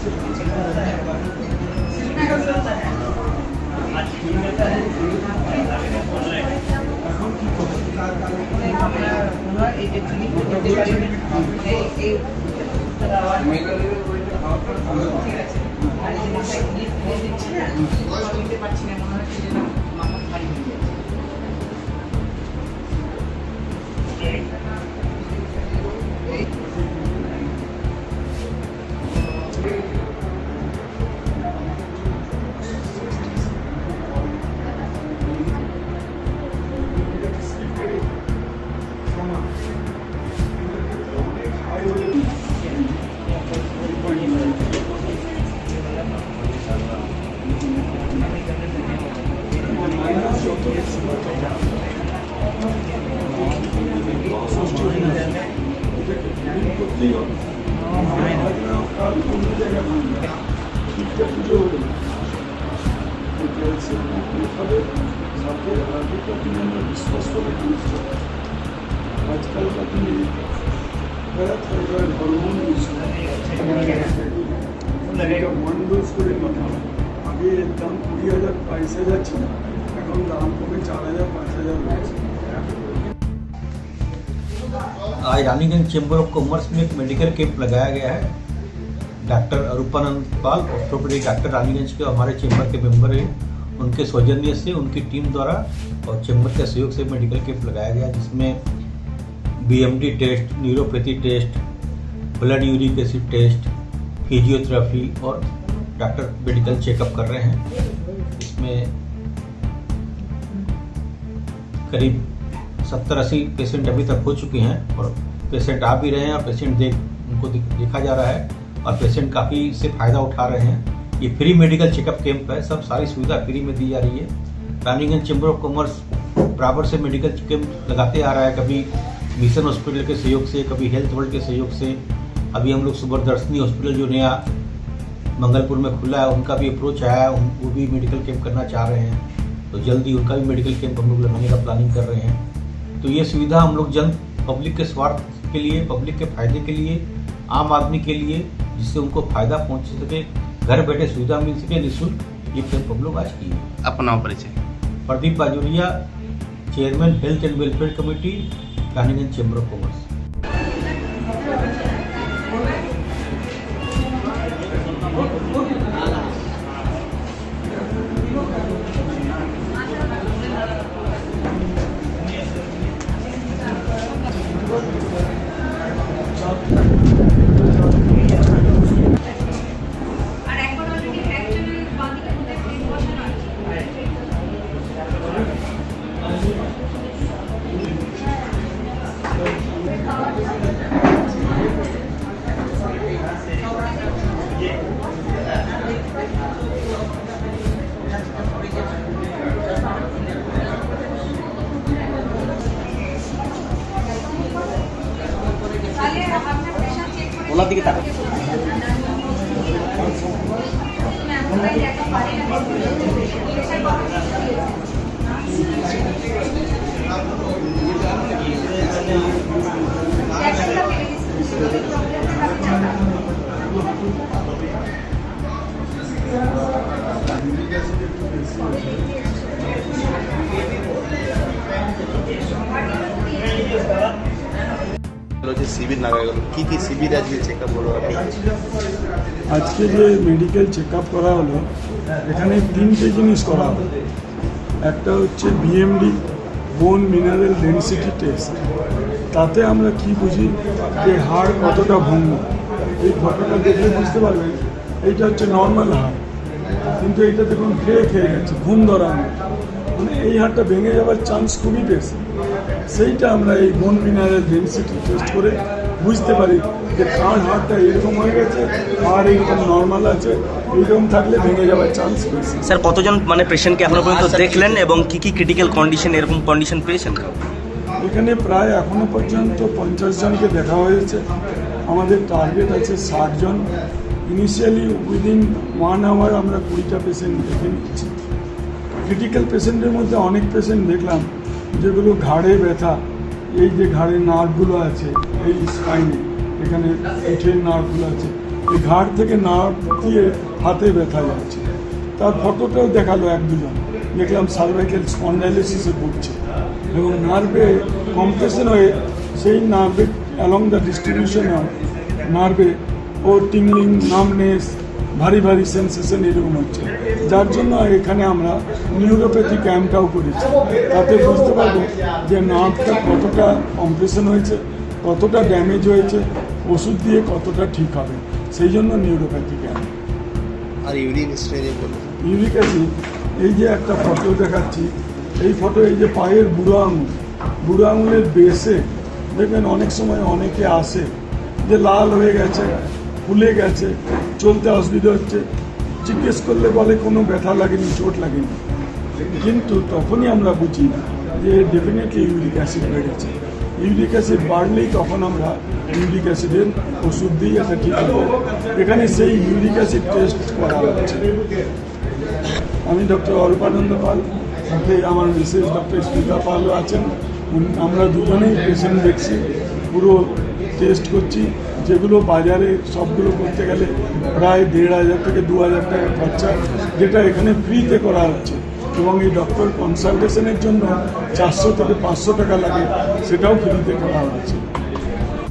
आजकल का गलत है हॉर्मोन वन डोज করে কথা আগে দাম 20,000 22,000 ছিল এখন দাম কমে 4,000 5,000 হয়েছে। आज रानीगंज चैम्बर ऑफ कॉमर्स में एक मेडिकल कैंप लगाया गया है। डॉक्टर अरूपानंद पाल ऑर्थोपेडिक डॉक्टर रानीगंज के हमारे चैम्बर के मेंबर हैं, उनके सौजन्य से उनकी टीम द्वारा और चैम्बर के सहयोग से मेडिकल कैंप लगाया गया, जिसमें BMD test, neuropathy test, blood uric acid test, physiotherapy और डॉक्टर मेडिकल चेकअप कर रहे हैं। इसमें करीब 70-80 पेशेंट अभी तक हो चुके हैं और पेशेंट आ भी रहे हैं और पेशेंट उनको देखा जा रहा है और पेशेंट काफ़ी इससे फ़ायदा उठा रहे हैं। ये फ्री मेडिकल चेकअप कैंप है, सब सारी सुविधा फ्री में दी जा रही है। रानीगंज चैम्बर ऑफ कॉमर्स बराबर से मेडिकल कैंप लगाते आ रहा है, कभी मिशन हॉस्पिटल के सहयोग से, कभी हेल्थ वर्ल्ड के सहयोग से। अभी हम लोग सुबरदर्शनी हॉस्पिटल जो नया मंगलपुर में खुला है, उनका भी अप्रोच आया है, वो भी मेडिकल कैंप करना चाह रहे हैं, तो जल्दी उनका भी मेडिकल कैंप हम लोग लगाने का प्लानिंग कर रहे हैं। तो ये सुविधा हम लोग जन पब्लिक के स्वार्थ के लिए, पब्लिक के फायदे के लिए, आम आदमी के लिए, जिससे उनको फायदा पहुँच सके, घर बैठे सुविधा मिल सके निःशुल्क, ये कैंप हम लोग आज किए। अपना परिचय। Pradeep Bajoria, chairman health and welfare committee, Raniganj chamber of commerce. ওনার দিকে তাকান। শিবির লাগা গেল, কি কি শিবির আজকে চেকআপ হলো? আজকে যে মেডিকেল চেকআপ করা হলো, এখানে 3টে জিনিস করা হলো। একটা হচ্ছে BMD বোন মিনারেল ডেনসিটি টেস্ট। তাতে আমরা কি বুঝি যে হাড় কতটা ভঙ্গ, এই ফটোটা দেখলে বুঝতে পারবেন এইটা হচ্ছে নর্মাল হাড়, কিন্তু এইটা দেখুন খেয়ে গেছে, ঘুম ধরা, মানে এই হাড়টা ভেঙে যাওয়ার চান্স খুবই বেশি। সেইটা আমরা এই বোন মিনারেল ডেনসিটি টেস্ট করে বুঝতে পারি যে কার হাড়টা এরকম হয়ে গেছে আর এইরকম নর্মাল আছে, এইরকম থাকলে ভেঙে যাওয়ার চান্স বেশি। স্যার, কতজন মানে পেশেন্টকে এখনো পর্যন্ত দেখলেন এবং কি কি ক্রিটিক্যাল কন্ডিশন, এরকম কন্ডিশন পেয়েছেন? এখানে প্রায় এখনো পর্যন্ত 50 জনকে দেখা হয়েছে। আমাদের টার্গেট আছে 60 জন। ইনিশিয়ালি উইদিন 1 আওয়ার আমরা 20টা পেশেন্ট দেখে নিচ্ছি। ক্রিটিক্যাল পেশেন্টের মধ্যে অনেক পেশেন্ট দেখলাম যেগুলো ঘাড়ে ব্যথা, এই যে ঘাড়ের নার্ভগুলো আছে, এই স্পাইনে এখানে পিঠের নার্ভগুলো আছে, এই ঘাড় থেকে নার্ভ দিয়ে হাতে ব্যথা যাচ্ছে। তার ফটোটাও দেখালো এক দুজন, দেখলাম সার্ভাইকেল স্পন্ডাইলিসিসে ভুগছে এবং নার্ভে কম্প্রেশন হয়ে সেই নার্ভে অ্যালং দ্য ডিস্ট্রিবিউশন অফ নার্ভে ও টিংলিং, নামনেস, ভারী ভারী সেন্সেশন এরকম হচ্ছে, যার জন্য এখানে আমরা নিউরোপ্যাথি ক্যাম্পটাও করেছি। তাতে বুঝতে পারবো যে নার্ভটা কতটা কম্প্রেশন হয়েছে, কতটা ড্যামেজ হয়েছে, ওষুধ দিয়ে কতটা ঠিক হবে, সেই জন্য নিউরোপ্যাথি ক্যাম্প। আর ইউরিক স্টেজে বলুন। ইউরিক অ্যাসিড, এই যে একটা ফটো দেখাচ্ছি, এই ফটো এই যে পায়ের বুড়ো আঙুলের বেসে দেখবেন অনেক সময় অনেকে আসে যে লাল হয়ে গেছে, ফুলে গেছে, চলতে অসুবিধা হচ্ছে, জিজ্ঞেস করলে বলে কোনো ব্যথা লাগেনি, চোট লাগেনি, কিন্তু তখনই আমরা বুঝি যে ডেফিনেটলি ইউরিক অ্যাসিড হয়ে গেছে। ইউরিক অ্যাসিড বাড়লেই তখন আমরা ইউরিক অ্যাসিডের ওষুধ দিই, এটা ঠিক হবে। এখানে সেই ইউরিক অ্যাসিড টেস্ট করা হচ্ছে। আমি ডক্টর অরূপানন্দ পাল, সাথে আমার মিসেস ডক্টর স্মিতা পালও আছেন। আমরা দুজনেই পেশেন্ট দেখছি, পুরো টেস্ট করছি, যেগুলো বাজারে সবগুলো করতে গেলে প্রায় 1,500 থেকে 2,000 টাকা খরচা, যেটা এখানে ফ্রিতে করা হচ্ছে। এবং এই ডক্টর কনসালটেশনের জন্য 400 থেকে 500 টাকা লাগে, সেটাও ফ্রিতে করা হচ্ছে।